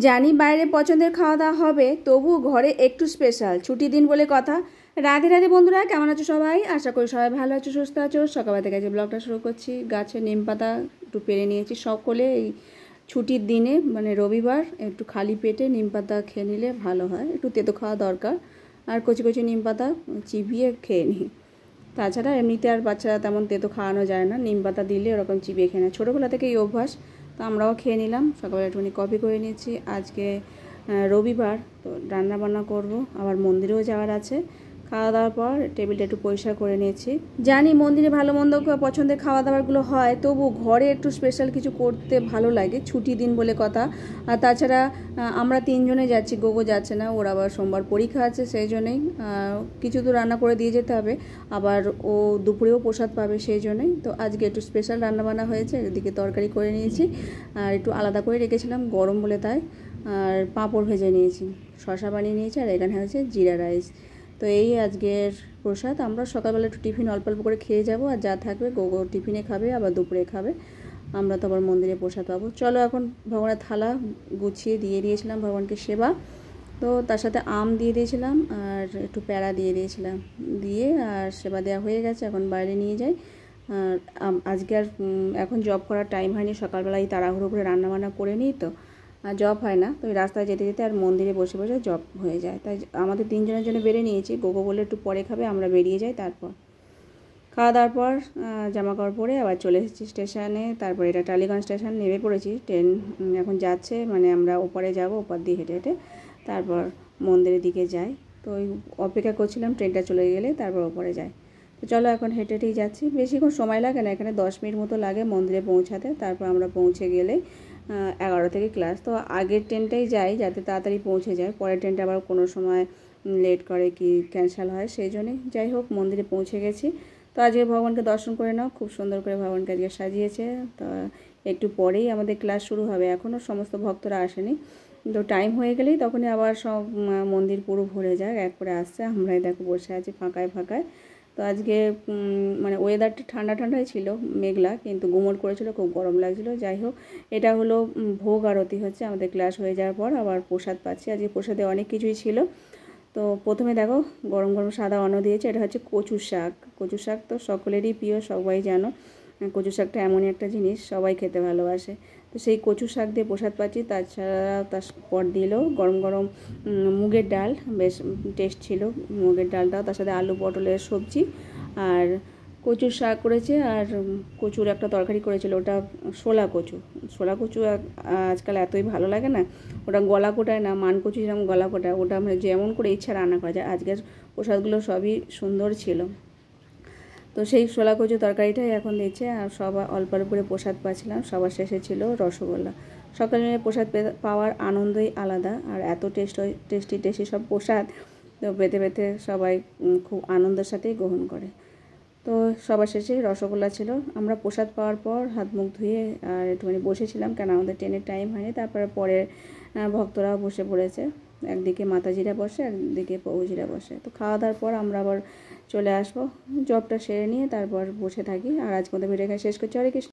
জানি বাইরে পছন্দের খাওয়া দাওয়া হবে, তবু ঘরে একটু স্পেশাল, ছুটির দিন বলে কথা। রাধে রাধে বন্ধুরা, কেমন আছো সবাই? আশা করি সবাই ভালো আছো, সুস্থ আছো। সকালবেলা থেকে ব্লগটা শুরু করছি। গাছে নিম পাতা একটু পেরে নিয়েছি সকলে। এই ছুটির দিনে মানে রবিবার একটু খালি পেটে নিম পাতা খেয়ে নিলে ভালো হয়, একটু তেতো খাওয়া দরকার। আর কচি কচি নিম পাতা চিবিয়ে খেয়ে নিই। তাছাড়া এমনিতে আর বাচ্চারা তেমন তেতো খাওয়ানো যায় না, নিম পাতা দিলে ওরকম চিবিয়ে খেয়ে নেয়, ছোটোবেলা থেকে এই অভ্যাস। তো আমরাও খেয়ে নিলাম। সকালে একটুখানি কফি করে নিয়েছি। আজকে রবিবার, তো রান্না বান্না করবো, আবার মন্দিরেও যাওয়ার আছে। খাওয়া দাওয়ার পর টেবিলটা একটু পরিষ্কার করে নিয়েছি। জানি মন্দিরে ভালো মন্দ পছন্দের খাওয়া দাওয়ারগুলো হয়, তবু ঘরে একটু স্পেশাল কিছু করতে ভালো লাগে, ছুটির দিন বলে কথা। আর তাছাড়া আমরা তিনজনে যাচ্ছি, গোগো যাচ্ছে না, ওর আবার সোমবার পরীক্ষা আছে, সেই জন্যেই কিছু তো রান্না করে দিয়ে যেতে হবে। আবার ও দুপুরেও প্রসাদ পাবে, সেই জন্যই তো আজকে একটু স্পেশাল রান্নাবান্না হয়েছে। এদিকে তরকারি করে নিয়েছি, আর একটু আলাদা করে রেখেছিলাম গরম বলে তাই। আর পাঁপড় ভেজে নিয়েছি, শশা বানিয়ে নিয়েছি, আর এখানে হচ্ছে জিরা রাইস। তো এই আজকের প্রসাদ। আমরা সকালবেলা একটু টিফিন অল্প অল্প করে খেয়ে যাব, আর যা থাকবে গোগো টিফিনে খাবে, আবার দুপুরে খাবে। আমরা তো আবার মন্দিরে প্রসাদ পাবো। চলো এখন ভগবানের থালা গুছিয়ে দিয়ে দিয়েছিলাম ভগবানকে সেবা, তো তার সাথে আম দিয়ে দিয়েছিলাম আর একটু প্যাড়া দিয়ে দিয়েছিলাম, দিয়ে আর সেবা দেওয়া হয়ে গেছে। এখন বাইরে নিয়ে যাই। আর আজকে আর এখন জব করার টাইম হয়নি, সকালবেলায় তাড়াহুড়ো করে রান্নাবান্না করে নিই, তো আর জব হয় না। তো ওই রাস্তায় যেতে যেতে আর মন্দিরে বসে বসে জব হয়ে যায়। তাই আমাদের তিনজনের জন্য বেরিয়ে নিয়েছি। গোগো বলে একটু পরে খাবে, আমরা বেরিয়ে যাই। তারপর খাওয়া দাওয়ার পর জামা কাপড় পরে আবার চলে এসেছি স্টেশনে। তারপর এটা টালিগঞ্জ স্টেশন, নেমে পড়েছি। ট্রেন এখন যাচ্ছে, মানে আমরা ওপারে যাব, ওপার দিয়ে হেঁটে হেঁটে তারপর মন্দিরের দিকে যাই। তো ওই অপেক্ষা করছিলাম ট্রেনটা চলে গেলে তারপর ওপরে যাই। তো চলো এখন হেঁটে হেঁটেই যাচ্ছি, বেশিক্ষণ সময় লাগে না, এখানে 10 মিনিট মতো লাগে মন্দিরে পৌঁছাতে। তারপর আমরা পৌঁছে গেলে 11 থেকে ক্লাস, তো আগের ট্রেনটাই যাই যাতে তাড়াতাড়ি পৌঁছে যায়। পরের ট্রেনটা আবার কোনো সময় লেট করে কি ক্যান্সেল হয়, সেই জন্যই। যাই হোক, মন্দিরে পৌঁছে গেছি। তো আজকে ভগবানকে দর্শন করে নাও, খুব সুন্দর করে ভগবানকে আজকে সাজিয়েছে। তো একটু পরেই আমাদের ক্লাস শুরু হবে, এখনও সমস্ত ভক্তরা আসেনি। তো টাইম হয়ে গেলেই তখনই আবার সব মন্দির পুরো ভরে যায়, এক করে আসছে। আমরাই দেখো বসে আছি ফাঁকায় ফাঁকায়। তো আজকে মানে ওয়েদারটা ঠান্ডা ঠান্ডাই ছিল, মেঘলা, কিন্তু গুমোট করেছিল, খুব গরম লাগছিল। যাই হোক, এটা হলো ভোগ আরতি হচ্ছে আমাদের ক্লাস হয়ে যাওয়ার পর। আবার প্রসাদ পাচ্ছি, আজকে প্রসাদে অনেক কিছুই ছিল। তো প্রথমে দেখো গরম গরম সাদা অন্ন দিয়েছে, এটা হচ্ছে কচু শাক। কচু শাক তো সকলেরই প্রিয়, সবাই জানো। কচু শাকটা এমনই একটা জিনিস, সবাই খেতে ভালোবাসে। তো সেই কচু শাক দিয়ে প্রসাদ পাচ্ছি। তাছাড়া তারপর দিল গরম গরম মুগের ডাল, বেশ টেস্ট ছিল মুগের ডালটাও। তার সাথে আলু পটলের সবজি, আর কচুর শাক করেছে, আর কচুর একটা তরকারি করেছিল, ওটা শোলা কচু। শোলা কচু আজকাল এতই ভালো লাগে না, ওটা গলা কোটায় না, মান কচু যেরকম গলা কোটায়, ওটা আমরা যেমন করে ইচ্ছা রান্না করা যায়। আজকের প্রসাদগুলো সবই সুন্দর ছিল। তো সেই শোলা কচু তরকারিটাই এখন দিচ্ছে, আর সবার অল্প অল্প করে প্রসাদ পাচ্ছিলাম। সবার শেষে ছিল রসগোল্লা। সকালে প্রসাদ পাওয়ার আনন্দই আলাদা, আর এত টেস্টি টেস্টি সব প্রসাদ, তো পেতে পেতে সবাই খুব আনন্দের সাথেই গ্রহণ করে। তো সবার শেষে রসগোল্লা ছিল। আমরা প্রসাদ পাওয়ার পর হাত মুখ ধুয়ে আর একটুখানি বসেছিলাম, কেন আমাদের ট্রেনের টাইম হয়নি। তারপরে পরের ভক্তরাও বসে পড়েছে, একদিকে মাতাজিরা বসে, একদিকে প্রভুজিরা বসে। তো খাওয়া দাওয়ার পর আমরা আবার চলে আসবো, জবটা সেরে নিয়ে তারপর বসে থাকি। আর আজকে আমাদের ভিডিও শেষ করছি। হরে কৃষ্ণ।